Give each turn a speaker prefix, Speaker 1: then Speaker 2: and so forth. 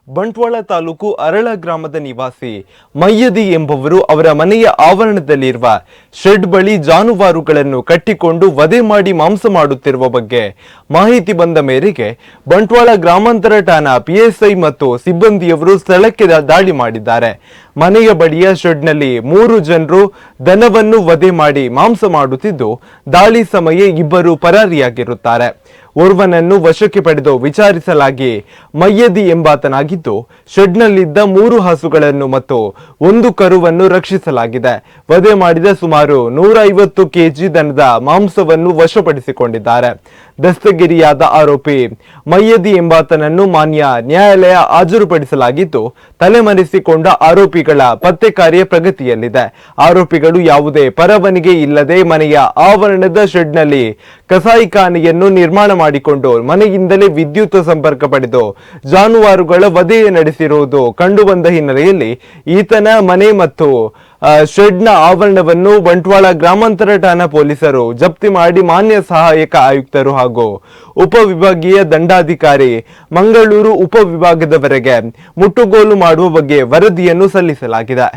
Speaker 1: ಬಂಟ್ವಾಳ ತಾಲೂಕು ಅರಳ ಗ್ರಾಮದ ನಿವಾಸಿ ಮಯ್ಯದಿ ಎಂಬುವರು ಅವರ ಮನೆಯ ಆವರಣದಲ್ಲಿರುವ ಶೆಡ್ ಬಳಿ ಜಾನುವಾರುಗಳನ್ನು ಕಟ್ಟಿಕೊಂಡು ವಧೆ ಮಾಡಿ ಮಾಂಸ ಮಾಡುತ್ತಿರುವ ಬಗ್ಗೆ ಮಾಹಿತಿ ಬಂದ ಮೇರೆಗೆ ಬಂಟ್ವಾಳ ಗ್ರಾಮಾಂತರ ಠಾಣಾ ಪಿಎಸ್ಐ ಮತ್ತು ಸಿಬ್ಬಂದಿಯವರು ಸ್ಥಳಕ್ಕೆ ದಾಳಿ ಮಾಡಿದ್ದಾರೆ. ಮನೆಯ ಬಳಿಯ ಶೆಡ್ನಲ್ಲಿ 3 ಜನರು ದನವನ್ನು ವಧೆ ಮಾಡಿ ಮಾಂಸ ಮಾಡುತ್ತಿದ್ದು, ದಾಳಿ ಸಮಯ ಇಬ್ಬರು ಪರಾರಿಯಾಗಿರುತ್ತಾರೆ. ಓರ್ವನನ್ನು ವಶಕ್ಕೆ ಪಡೆದು ವಿಚಾರಿಸಲಾಗಿ ಮಯ್ಯದಿ ಎಂಬಾತನಾಗಿದ್ದು, ಶೆಡ್ನಲ್ಲಿದ್ದ 3 ಹಸುಗಳನ್ನು ಮತ್ತು 1 ಕರುವನ್ನು ರಕ್ಷಿಸಲಾಗಿದೆ. ವಧೆ ಮಾಡಿದ ಸುಮಾರು 150 ಕೆಜಿ ದನದ ಮಾಂಸವನ್ನು ವಶಪಡಿಸಿಕೊಂಡಿದ್ದಾರೆ. ದಸ್ತಗಿರಿಯಾದ ಆರೋಪಿ ಮಯ್ಯದಿ ಎಂಬಾತನನ್ನು ಮಾನ್ಯ ನ್ಯಾಯಾಲಯ ಹಾಜರುಪಡಿಸಲಾಗಿದ್ದು, ತಲೆಮರೆಸಿಕೊಂಡ ಆರೋಪಿಗಳ ಪತ್ತೆ ಕಾರ್ಯ ಪ್ರಗತಿಯಲ್ಲಿದೆ. ಆರೋಪಿಗಳು ಯಾವುದೇ ಪರವಾನಗಿ ಇಲ್ಲದೆ ಮನೆಯ ಆವರಣದ ಶೆಡ್ನಲ್ಲಿ ಕಸಾಯಿಖಾನೆಯನ್ನು ನಿರ್ಮಾಣ ಮಾಡಿಕೊಂಡು ಮನೆಯಿಂದಲೇ ವಿದ್ಯುತ್ ಸಂಪರ್ಕ ಪಡೆದು ಜಾನುವಾರುಗಳ ವಧೆ ನಡೆಸಿರುವುದು ಕಂಡುಬಂದ ಹಿನ್ನೆಲೆಯಲ್ಲಿ ಈತನ ಮನೆ ಮತ್ತು ಶೆಡ್ನ ಆವರಣವನ್ನು ಬಂಟ್ವಾಳ ಗ್ರಾಮಾಂತರ ಠಾಣಾ ಪೊಲೀಸರು ಜಪ್ತಿ ಮಾಡಿ ಮಾನ್ಯ ಸಹಾಯಕ ಆಯುಕ್ತರು ಹಾಗೂ ಉಪವಿಭಾಗೀಯ ದಂಡಾಧಿಕಾರಿ ಮಂಗಳೂರು ಉಪವಿಭಾಗದವರೆಗೆ ಮುಟ್ಟುಗೋಲು ಮಾಡುವ ಬಗ್ಗೆ ವರದಿಯನ್ನು ಸಲ್ಲಿಸಲಾಗಿದೆ.